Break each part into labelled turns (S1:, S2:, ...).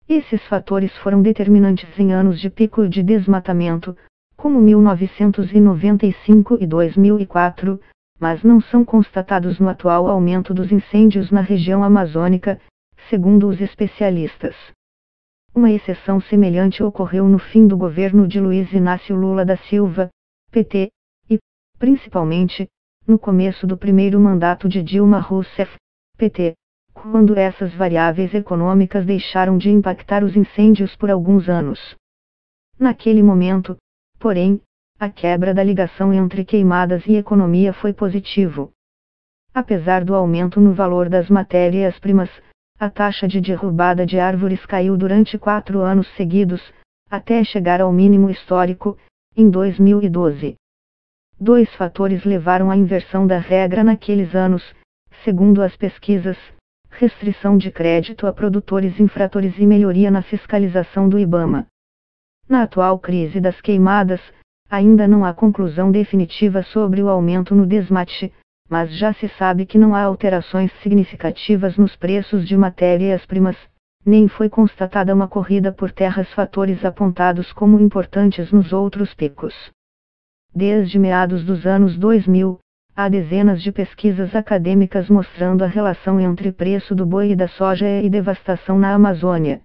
S1: Esses fatores foram determinantes em anos de pico de desmatamento, como 1995 e 2004, mas não são constatados no atual aumento dos incêndios na região amazônica, segundo os especialistas. Uma exceção semelhante ocorreu no fim do governo de Luiz Inácio Lula da Silva, PT, e, principalmente, no começo do primeiro mandato de Dilma Rousseff, PT, quando essas variáveis econômicas deixaram de impactar os incêndios por alguns anos. Naquele momento, porém, a quebra da ligação entre queimadas e economia foi positivo. Apesar do aumento no valor das matérias-primas, a taxa de derrubada de árvores caiu durante 4 anos seguidos, até chegar ao mínimo histórico, em 2012. Dois fatores levaram à inversão da regra naqueles anos, segundo as pesquisas: restrição de crédito a produtores infratores e melhoria na fiscalização do IBAMA. Na atual crise das queimadas, ainda não há conclusão definitiva sobre o aumento no desmate, mas já se sabe que não há alterações significativas nos preços de matérias-primas, nem foi constatada uma corrida por terras, fatores apontados como importantes nos outros picos. Desde meados dos anos 2000, há dezenas de pesquisas acadêmicas mostrando a relação entre preço do boi e da soja e devastação na Amazônia.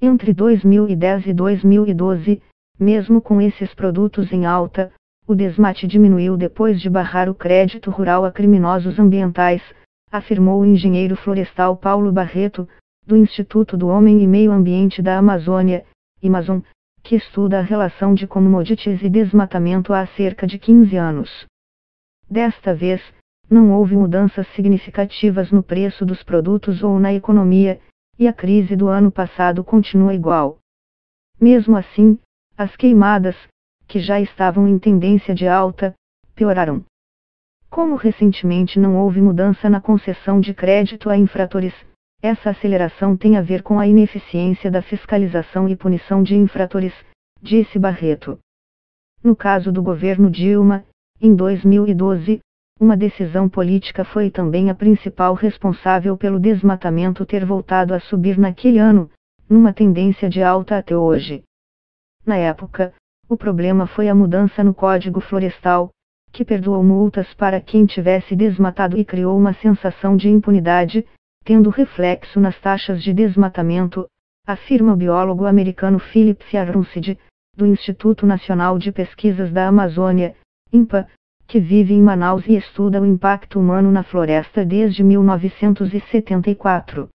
S1: Entre 2010 e 2012, mesmo com esses produtos em alta, o desmate diminuiu depois de barrar o crédito rural a criminosos ambientais, afirmou o engenheiro florestal Paulo Barreto, do Instituto do Homem e Meio Ambiente da Amazônia, Amazon, que estuda a relação de commodities e desmatamento há cerca de 15 anos. Desta vez, não houve mudanças significativas no preço dos produtos ou na economia, e a crise do ano passado continua igual. Mesmo assim, as queimadas, que já estavam em tendência de alta, pioraram. Como recentemente não houve mudança na concessão de crédito a infratores, essa aceleração tem a ver com a ineficiência da fiscalização e punição de infratores, disse Barreto. No caso do governo Dilma, em 2012, uma decisão política foi também a principal responsável pelo desmatamento ter voltado a subir naquele ano, numa tendência de alta até hoje. Na época, o problema foi a mudança no Código Florestal, que perdoou multas para quem tivesse desmatado e criou uma sensação de impunidade, tendo reflexo nas taxas de desmatamento, afirma o biólogo americano Philip Fjarronside, do Instituto Nacional de Pesquisas da Amazônia, INPA, que vive em Manaus e estuda o impacto humano na floresta desde 1974.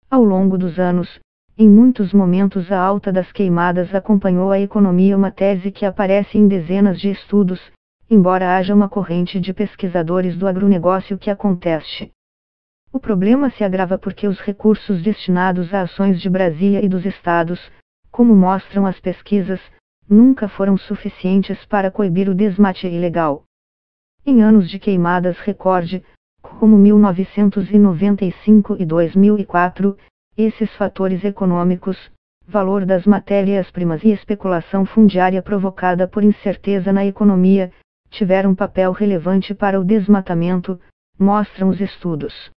S1: Ao longo dos anos, em muitos momentos a alta das queimadas acompanhou a economia, uma tese que aparece em dezenas de estudos, embora haja uma corrente de pesquisadores do agronegócio que a conteste. O problema se agrava porque os recursos destinados a ações de Brasília e dos estados, como mostram as pesquisas, nunca foram suficientes para coibir o desmate ilegal. Em anos de queimadas recorde, como 1995 e 2004, esses fatores econômicos, valor das matérias-primas e especulação fundiária provocada por incerteza na economia, tiveram papel relevante para o desmatamento, mostram os estudos.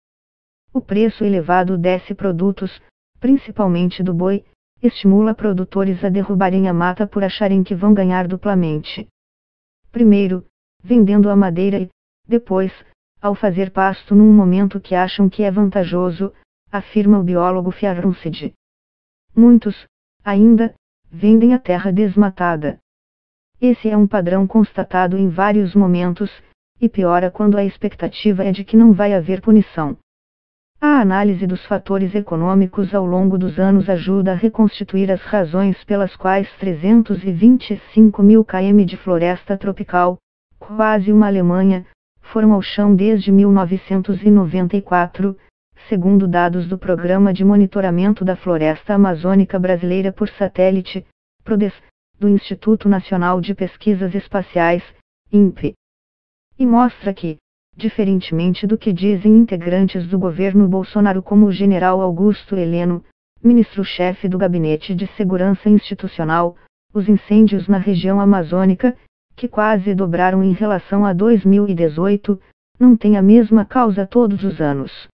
S1: O preço elevado desses produtos, principalmente do boi, estimula produtores a derrubarem a mata por acharem que vão ganhar duplamente. Primeiro, vendendo a madeira e, depois, ao fazer pasto num momento que acham que é vantajoso, afirma o biólogo Fjarronside. Muitos, ainda, vendem a terra desmatada. Esse é um padrão constatado em vários momentos, e piora quando a expectativa é de que não vai haver punição. A análise dos fatores econômicos ao longo dos anos ajuda a reconstituir as razões pelas quais 325 mil km de floresta tropical, quase uma Alemanha, foram ao chão desde 1994, segundo dados do Programa de Monitoramento da Floresta Amazônica Brasileira por Satélite, PRODES, do Instituto Nacional de Pesquisas Espaciais, INPE. E mostra que, diferentemente do que dizem integrantes do governo Bolsonaro como o general Augusto Heleno, ministro-chefe do Gabinete de Segurança Institucional, os incêndios na região amazônica, que quase dobraram em relação a 2018, não têm a mesma causa todos os anos.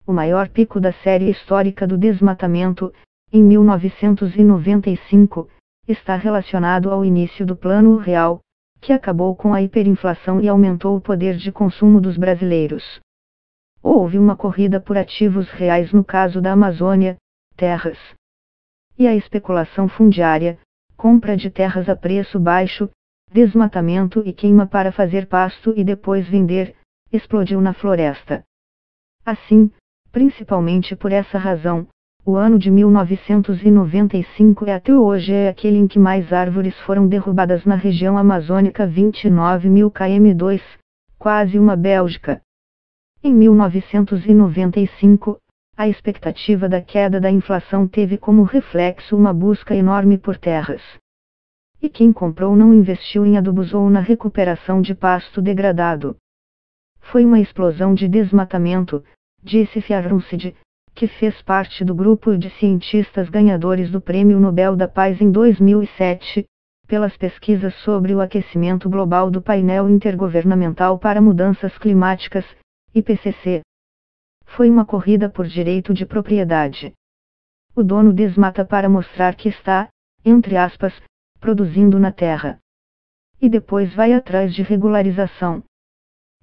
S1: O maior pico da série histórica do desmatamento, em 1995, está relacionado ao início do Plano Real, que acabou com a hiperinflação e aumentou o poder de consumo dos brasileiros. Houve uma corrida por ativos reais no caso da Amazônia, terras. E a especulação fundiária, compra de terras a preço baixo, desmatamento e queima para fazer pasto e depois vender, explodiu na floresta. Assim, principalmente por essa razão, o ano de 1995 e até hoje é aquele em que mais árvores foram derrubadas na região amazônica, 29.000 km2, quase uma Bélgica. Em 1995, a expectativa da queda da inflação teve como reflexo uma busca enorme por terras. E quem comprou não investiu em adubos ou na recuperação de pasto degradado. Foi uma explosão de desmatamento, disse Fjarronside, que fez parte do grupo de cientistas ganhadores do Prêmio Nobel da Paz em 2007, pelas pesquisas sobre o aquecimento global do Painel Intergovernamental para Mudanças Climáticas, IPCC. Foi uma corrida por direito de propriedade. O dono desmata para mostrar que está, entre aspas, produzindo na terra. E depois vai atrás de regularização.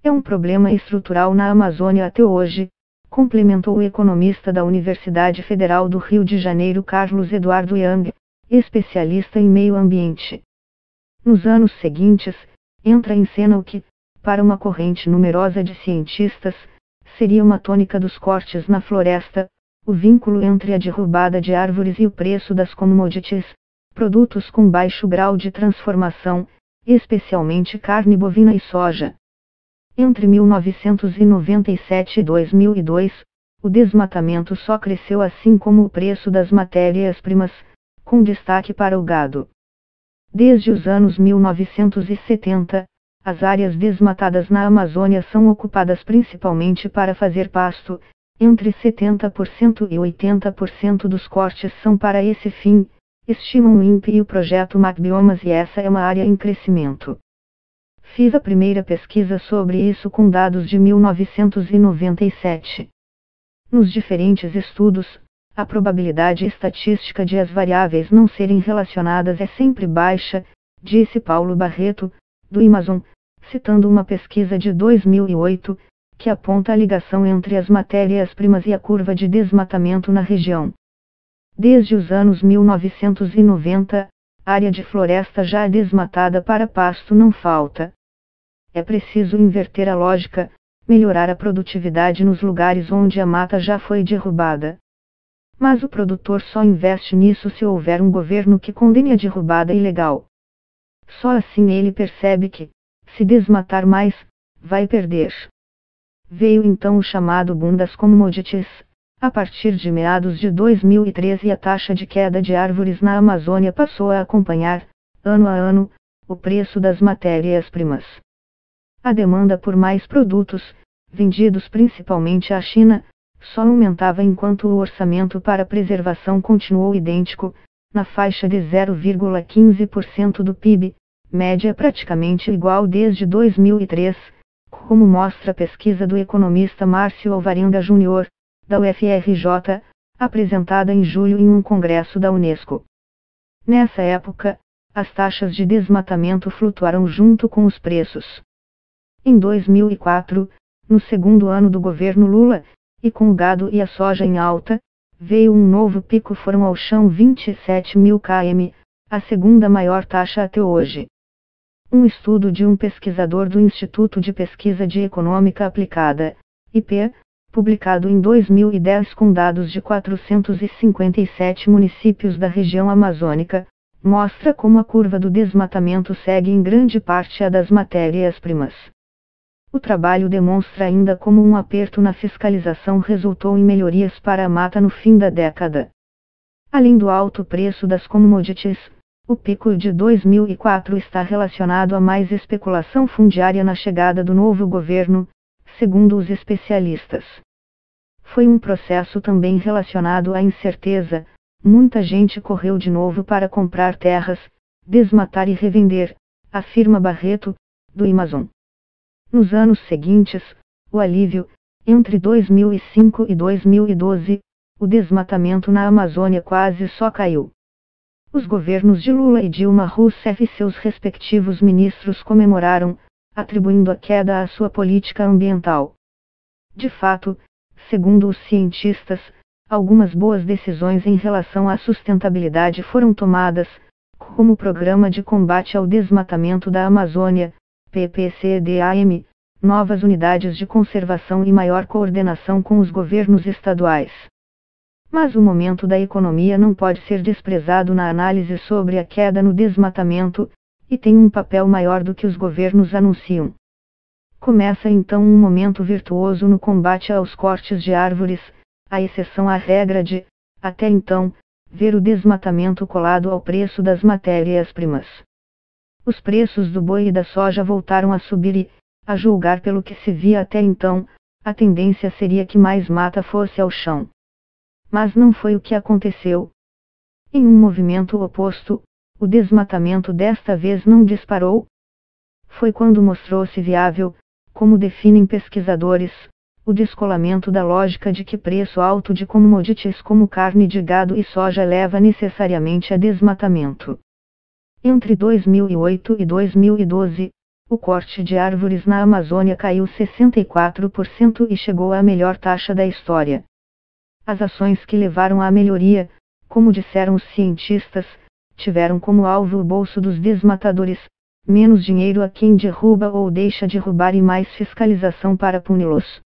S1: É um problema estrutural na Amazônia até hoje, complementou o economista da Universidade Federal do Rio de Janeiro Carlos Eduardo Young, especialista em meio ambiente. Nos anos seguintes, entra em cena o que, para uma corrente numerosa de cientistas, seria uma tônica dos cortes na floresta, o vínculo entre a derrubada de árvores e o preço das commodities, produtos com baixo grau de transformação, especialmente carne bovina e soja. Entre 1997 e 2002, o desmatamento só cresceu assim como o preço das matérias-primas, com destaque para o gado. Desde os anos 1970, as áreas desmatadas na Amazônia são ocupadas principalmente para fazer pasto, entre 70% e 80% dos cortes são para esse fim, estimam o INPE e o projeto MacBiomas, e essa é uma área em crescimento. Fiz a primeira pesquisa sobre isso com dados de 1997. Nos diferentes estudos, a probabilidade estatística de as variáveis não serem relacionadas é sempre baixa, disse Paulo Barreto, do Amazon, citando uma pesquisa de 2008, que aponta a ligação entre as matérias-primas e a curva de desmatamento na região. Desde os anos 1990, área de floresta já desmatada para pasto não falta. É preciso inverter a lógica, melhorar a produtividade nos lugares onde a mata já foi derrubada. Mas o produtor só investe nisso se houver um governo que condene a derrubada ilegal. Só assim ele percebe que, se desmatar mais, vai perder. Veio então o chamado boom das commodities. A partir de meados de 2013 a taxa de queda de árvores na Amazônia passou a acompanhar, ano a ano, o preço das matérias-primas. A demanda por mais produtos, vendidos principalmente à China, só aumentava enquanto o orçamento para preservação continuou idêntico, na faixa de 0,15% do PIB, média praticamente igual desde 2003, como mostra a pesquisa do economista Márcio Alvarenga Júnior, da UFRJ, apresentada em julho em um congresso da Unesco. Nessa época, as taxas de desmatamento flutuaram junto com os preços. Em 2004, no segundo ano do governo Lula, e com o gado e a soja em alta, veio um novo pico, foram ao chão 27.000 km, a segunda maior taxa até hoje. Um estudo de um pesquisador do Instituto de Pesquisa de Econômica Aplicada, IP, publicado em 2010 com dados de 457 municípios da região amazônica, mostra como a curva do desmatamento segue em grande parte a das matérias-primas. O trabalho demonstra ainda como um aperto na fiscalização resultou em melhorias para a mata no fim da década. Além do alto preço das commodities, o pico de 2004 está relacionado a mais especulação fundiária na chegada do novo governo, segundo os especialistas. Foi um processo também relacionado à incerteza, muita gente correu de novo para comprar terras, desmatar e revender, afirma Barreto, do Amazon. Nos anos seguintes, o alívio, entre 2005 e 2012, o desmatamento na Amazônia quase só caiu. Os governos de Lula e Dilma Rousseff e seus respectivos ministros comemoraram, atribuindo a queda à sua política ambiental. De fato, segundo os cientistas, algumas boas decisões em relação à sustentabilidade foram tomadas, como o Programa de Combate ao Desmatamento da Amazônia, PPCDAM, novas unidades de conservação e maior coordenação com os governos estaduais. Mas o momento da economia não pode ser desprezado na análise sobre a queda no desmatamento, e tem um papel maior do que os governos anunciam. Começa então um momento virtuoso no combate aos cortes de árvores, à exceção à regra de, até então, ver o desmatamento colado ao preço das matérias-primas. Os preços do boi e da soja voltaram a subir e, a julgar pelo que se via até então, a tendência seria que mais mata fosse ao chão. Mas não foi o que aconteceu. Em um movimento oposto, o desmatamento desta vez não disparou. Foi quando mostrou-se viável, como definem pesquisadores, o descolamento da lógica de que preço alto de commodities como carne de gado e soja leva necessariamente a desmatamento. Entre 2008 e 2012, o corte de árvores na Amazônia caiu 64% e chegou à melhor taxa da história. As ações que levaram à melhoria, como disseram os cientistas, tiveram como alvo o bolso dos desmatadores, menos dinheiro a quem derruba ou deixa derrubar e mais fiscalização para puni-los.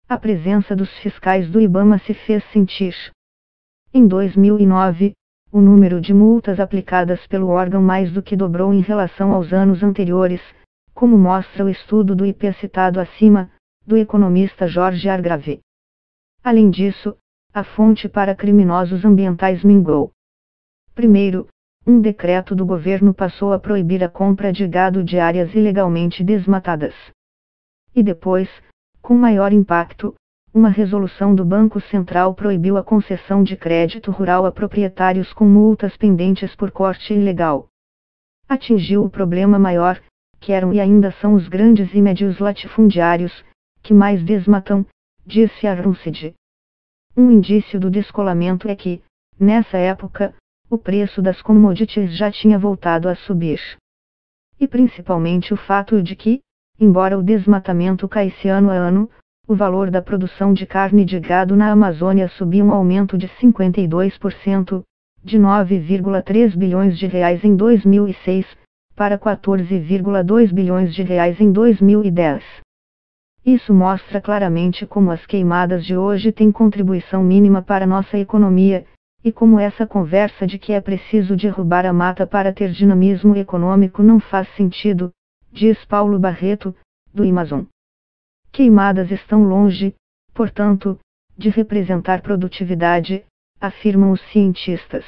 S1: A presença dos fiscais do IBAMA se fez sentir. Em 2009, o número de multas aplicadas pelo órgão mais do que dobrou em relação aos anos anteriores, como mostra o estudo do IP citado acima, do economista Jorge Argrave. Além disso, a fonte para criminosos ambientais mingou. Primeiro, um decreto do governo passou a proibir a compra de gado de áreas ilegalmente desmatadas. E depois, com maior impacto, uma resolução do Banco Central proibiu a concessão de crédito rural a proprietários com multas pendentes por corte ilegal. Atingiu o problema maior, que eram e ainda são os grandes e médios latifundiários, que mais desmatam, diz Fiaruncid. Um indício do descolamento é que, nessa época, o preço das commodities já tinha voltado a subir. E principalmente o fato de que, embora o desmatamento caísse ano a ano, o valor da produção de carne de gado na Amazônia subiu um aumento de 52%, de 9,3 bilhões de reais em 2006, para 14,2 bilhões de reais em 2010. Isso mostra claramente como as queimadas de hoje têm contribuição mínima para nossa economia, e como essa conversa de que é preciso derrubar a mata para ter dinamismo econômico não faz sentido, diz Paulo Barreto, do Amazon. Queimadas estão longe, portanto, de representar produtividade, afirmam os cientistas.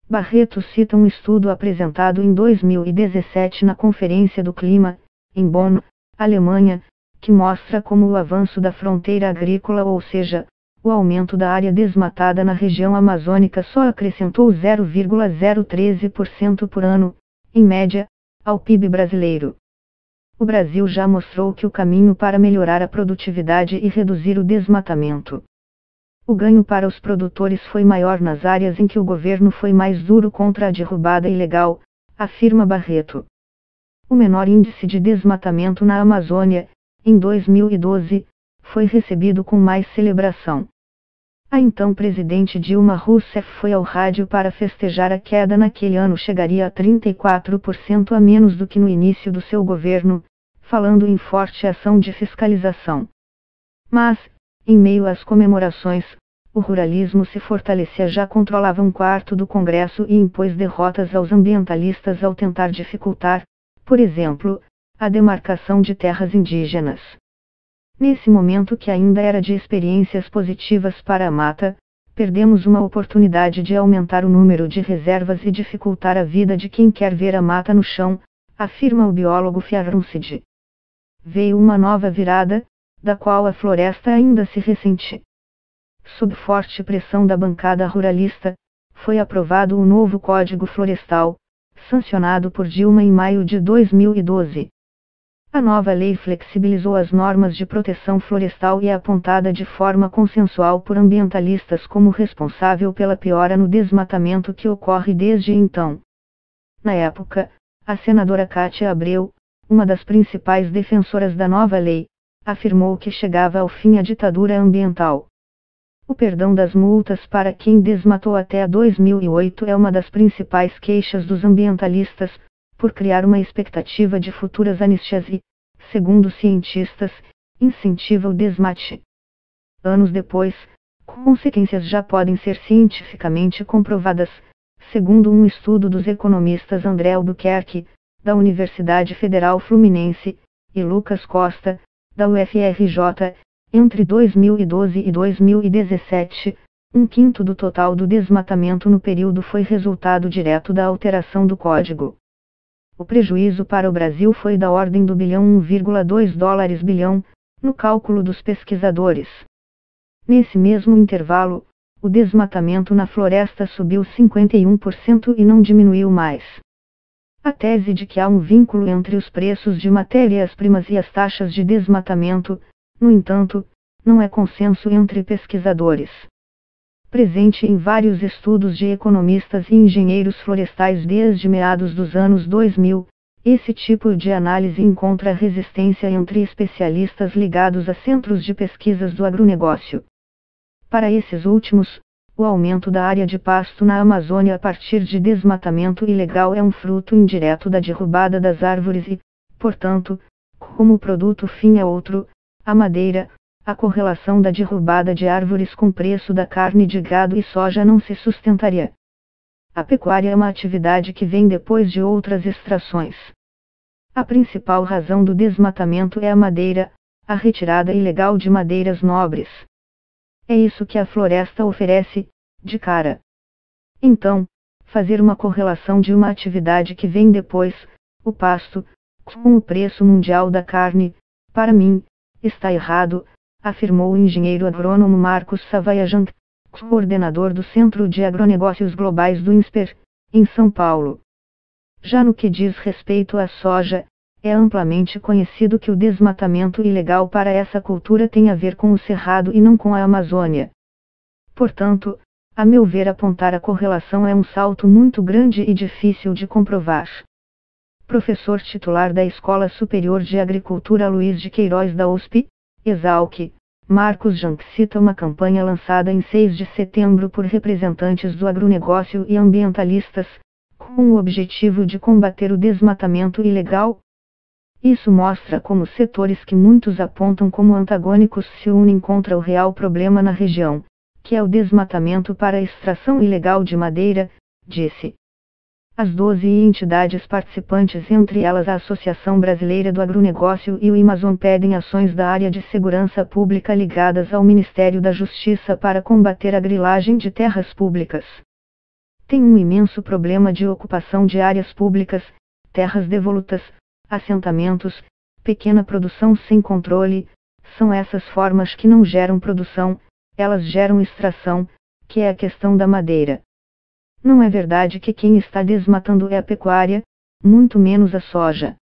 S1: Barreto cita um estudo apresentado em 2017 na Conferência do Clima, em Bonn, Alemanha, que mostra como o avanço da fronteira agrícola, ou seja, o aumento da área desmatada na região amazônica só acrescentou 0,013% por ano, em média, ao PIB brasileiro. O Brasil já mostrou que o caminho para melhorar a produtividade e reduzir o desmatamento. O ganho para os produtores foi maior nas áreas em que o governo foi mais duro contra a derrubada ilegal, afirma Barreto. O menor índice de desmatamento na Amazônia, em 2012, foi recebido com mais celebração. A então presidente Dilma Rousseff foi ao rádio para festejar a queda naquele ano chegaria a 34% a menos do que no início do seu governo, falando em forte ação de fiscalização. Mas, em meio às comemorações, o ruralismo se fortalecia, já controlava um quarto do Congresso e impôs derrotas aos ambientalistas ao tentar dificultar, por exemplo, a demarcação de terras indígenas. Nesse momento que ainda era de experiências positivas para a mata, perdemos uma oportunidade de aumentar o número de reservas e dificultar a vida de quem quer ver a mata no chão, afirma o biólogo Fiaruncid. Veio uma nova virada, da qual a floresta ainda se ressente. Sob forte pressão da bancada ruralista, foi aprovado o novo Código Florestal, sancionado por Dilma em maio de 2012. A nova lei flexibilizou as normas de proteção florestal e é apontada de forma consensual por ambientalistas como responsável pela piora no desmatamento que ocorre desde então. Na época, a senadora Cátia Abreu, uma das principais defensoras da nova lei, afirmou que chegava ao fim a ditadura ambiental. O perdão das multas para quem desmatou até 2008 é uma das principais queixas dos ambientalistas, por criar uma expectativa de futuras anistias e, segundo cientistas, incentiva o desmate. Anos depois, consequências já podem ser cientificamente comprovadas, segundo um estudo dos economistas André Albuquerque, da Universidade Federal Fluminense, e Lucas Costa, da UFRJ, entre 2012 e 2017, um quinto do total do desmatamento no período foi resultado direto da alteração do código. O prejuízo para o Brasil foi da ordem do bilhão 1,2 bilhão, no cálculo dos pesquisadores. Nesse mesmo intervalo, o desmatamento na floresta subiu 51% e não diminuiu mais. A tese de que há um vínculo entre os preços de matérias-primas e as taxas de desmatamento, no entanto, não é consenso entre pesquisadores. Presente em vários estudos de economistas e engenheiros florestais desde meados dos anos 2000, esse tipo de análise encontra resistência entre especialistas ligados a centros de pesquisas do agronegócio. Para esses últimos, o aumento da área de pasto na Amazônia a partir de desmatamento ilegal é um fruto indireto da derrubada das árvores e, portanto, como o produto fim é outro, a madeira. A correlação da derrubada de árvores com o preço da carne de gado e soja não se sustentaria. A pecuária é uma atividade que vem depois de outras extrações. A principal razão do desmatamento é a madeira, a retirada ilegal de madeiras nobres. É isso que a floresta oferece, de cara. Então, fazer uma correlação de uma atividade que vem depois, o pasto, com o preço mundial da carne, para mim, está errado, afirmou o engenheiro agrônomo Marcos Savayajan, coordenador do Centro de Agronegócios Globais do INSPER, em São Paulo. Já no que diz respeito à soja, é amplamente conhecido que o desmatamento ilegal para essa cultura tem a ver com o Cerrado e não com a Amazônia. Portanto, a meu ver, apontar a correlação é um salto muito grande e difícil de comprovar. Professor titular da Escola Superior de Agricultura Luiz de Queiroz da USP, Exalc, Marcos Jank cita uma campanha lançada em 6 de setembro por representantes do agronegócio e ambientalistas, com o objetivo de combater o desmatamento ilegal. Isso mostra como setores que muitos apontam como antagônicos se unem contra o real problema na região, que é o desmatamento para a extração ilegal de madeira, disse. As 12 entidades participantes, entre elas a Associação Brasileira do Agronegócio e o Amazon, pedem ações da área de segurança pública ligadas ao Ministério da Justiça para combater a grilagem de terras públicas. Tem um imenso problema de ocupação de áreas públicas, terras devolutas, assentamentos, pequena produção sem controle. São essas formas que não geram produção, elas geram extração, que é a questão da madeira. Não é verdade que quem está desmatando é a pecuária, muito menos a soja.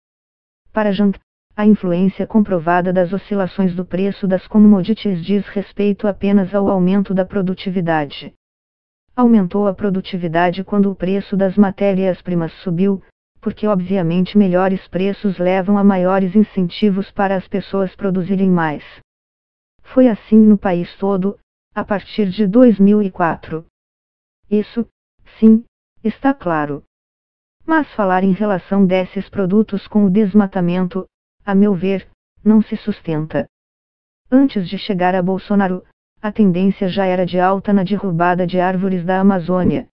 S1: Para Jank, a influência comprovada das oscilações do preço das commodities diz respeito apenas ao aumento da produtividade. Aumentou a produtividade quando o preço das matérias-primas subiu, porque obviamente melhores preços levam a maiores incentivos para as pessoas produzirem mais. Foi assim no país todo, a partir de 2004. Isso, sim, está claro. Mas falar em relação desses produtos com o desmatamento, a meu ver, não se sustenta. Antes de chegar a Bolsonaro, a tendência já era de alta na derrubada de árvores da Amazônia.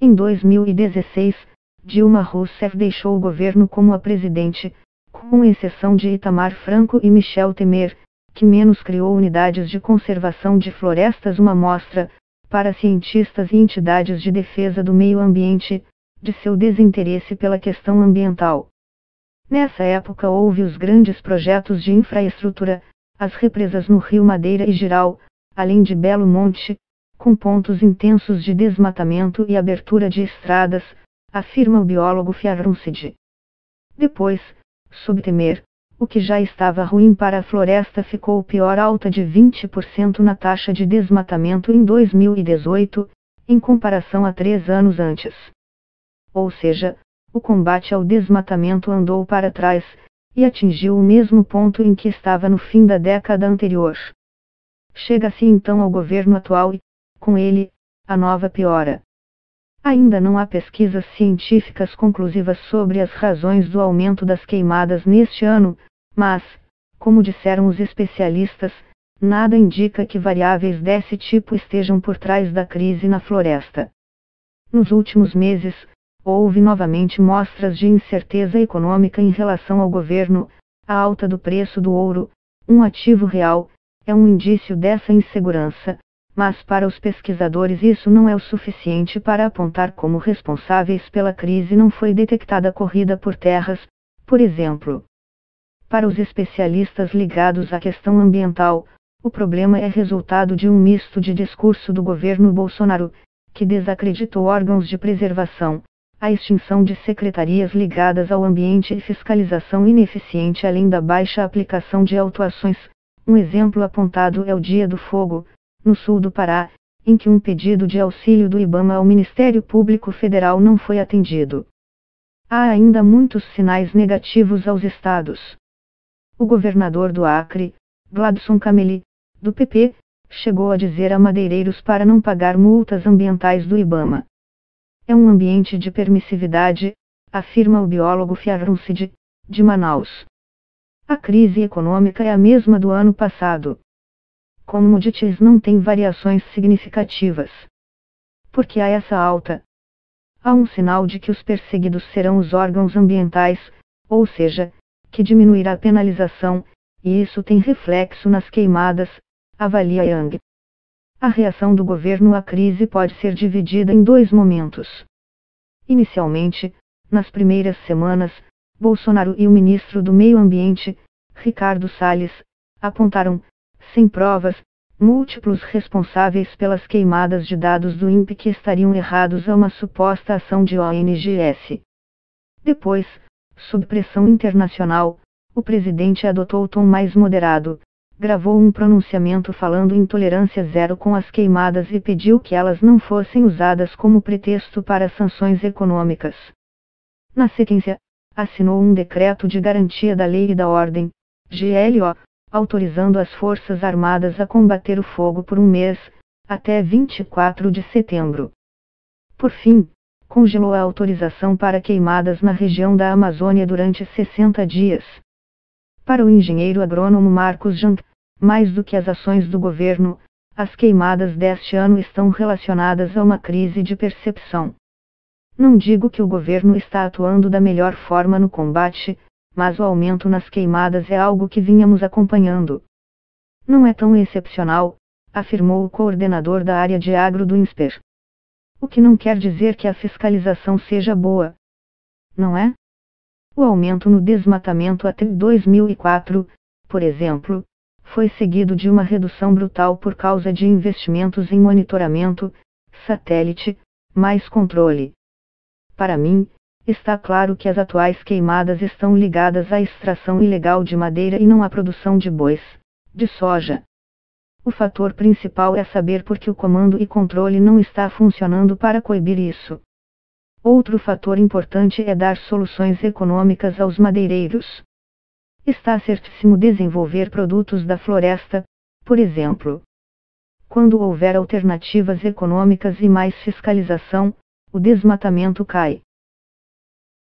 S1: Em 2016, Dilma Rousseff deixou o governo como a presidente, com exceção de Itamar Franco e Michel Temer, que menos criou unidades de conservação de florestas, uma mostra, para cientistas e entidades de defesa do meio ambiente, de seu desinteresse pela questão ambiental. Nessa época houve os grandes projetos de infraestrutura, as represas no Rio Madeira e Jirau, além de Belo Monte, com pontos intensos de desmatamento e abertura de estradas, afirma o biólogo Fiarruncid. Depois, sob Temer, O que já estava ruim para a floresta ficou pior, alta de 20% na taxa de desmatamento em 2018, em comparação a 3 anos antes. Ou seja, o combate ao desmatamento andou para trás, e atingiu o mesmo ponto em que estava no fim da década anterior. Chega-se então ao governo atual e, com ele, a nova piora. Ainda não há pesquisas científicas conclusivas sobre as razões do aumento das queimadas neste ano, mas, como disseram os especialistas, nada indica que variáveis desse tipo estejam por trás da crise na floresta. Nos últimos meses, houve novamente mostras de incerteza econômica em relação ao governo. A alta do preço do ouro, um ativo real, é um indício dessa insegurança, mas para os pesquisadores isso não é o suficiente para apontar como responsáveis pela crise. Não foi detectada corrida por terras, por exemplo. Para os especialistas ligados à questão ambiental, o problema é resultado de um misto de discurso do governo Bolsonaro, que desacreditou órgãos de preservação, a extinção de secretarias ligadas ao ambiente e fiscalização ineficiente, além da baixa aplicação de autuações. Um exemplo apontado é o Dia do Fogo, no sul do Pará, em que um pedido de auxílio do IBAMA ao Ministério Público Federal não foi atendido. Há ainda muitos sinais negativos aos estados. O governador do Acre, Gladson Cameli, do PP, chegou a dizer a madeireiros para não pagar multas ambientais do IBAMA. É um ambiente de permissividade, afirma o biólogo Fiaruncide, de Manaus. A crise econômica é a mesma do ano passado. Commodities não têm variações significativas. Por que há essa alta? Há um sinal de que os perseguidos serão os órgãos ambientais, ou seja, que diminuirá a penalização, e isso tem reflexo nas queimadas, avalia Yang. A reação do governo à crise pode ser dividida em dois momentos. Inicialmente, nas primeiras semanas, Bolsonaro e o ministro do Meio Ambiente, Ricardo Salles, apontaram, sem provas, múltiplos responsáveis pelas queimadas de dados do INPE que estariam errados a uma suposta ação de ONGs. Depois, sob pressão internacional, o presidente adotou tom mais moderado, gravou um pronunciamento falando em tolerância zero com as queimadas e pediu que elas não fossem usadas como pretexto para sanções econômicas. Na sequência, assinou um decreto de garantia da lei e da ordem, GLO, autorizando as Forças Armadas a combater o fogo por um mês, até 24 de setembro. Por fim, congelou a autorização para queimadas na região da Amazônia durante 60 dias. Para o engenheiro agrônomo Marcos Jank, mais do que as ações do governo, as queimadas deste ano estão relacionadas a uma crise de percepção. Não digo que o governo está atuando da melhor forma no combate, mas o aumento nas queimadas é algo que vínhamos acompanhando. Não é tão excepcional, afirmou o coordenador da área de agro do INSPER. O que não quer dizer que a fiscalização seja boa. Não é? O aumento no desmatamento até 2004, por exemplo, foi seguido de uma redução brutal por causa de investimentos em monitoramento, satélite, mais controle. Para mim, está claro que as atuais queimadas estão ligadas à extração ilegal de madeira e não à produção de bois, de soja. O fator principal é saber por que o comando e controle não está funcionando para coibir isso. Outro fator importante é dar soluções econômicas aos madeireiros. Está certíssimo desenvolver produtos da floresta, por exemplo. Quando houver alternativas econômicas e mais fiscalização, o desmatamento cai.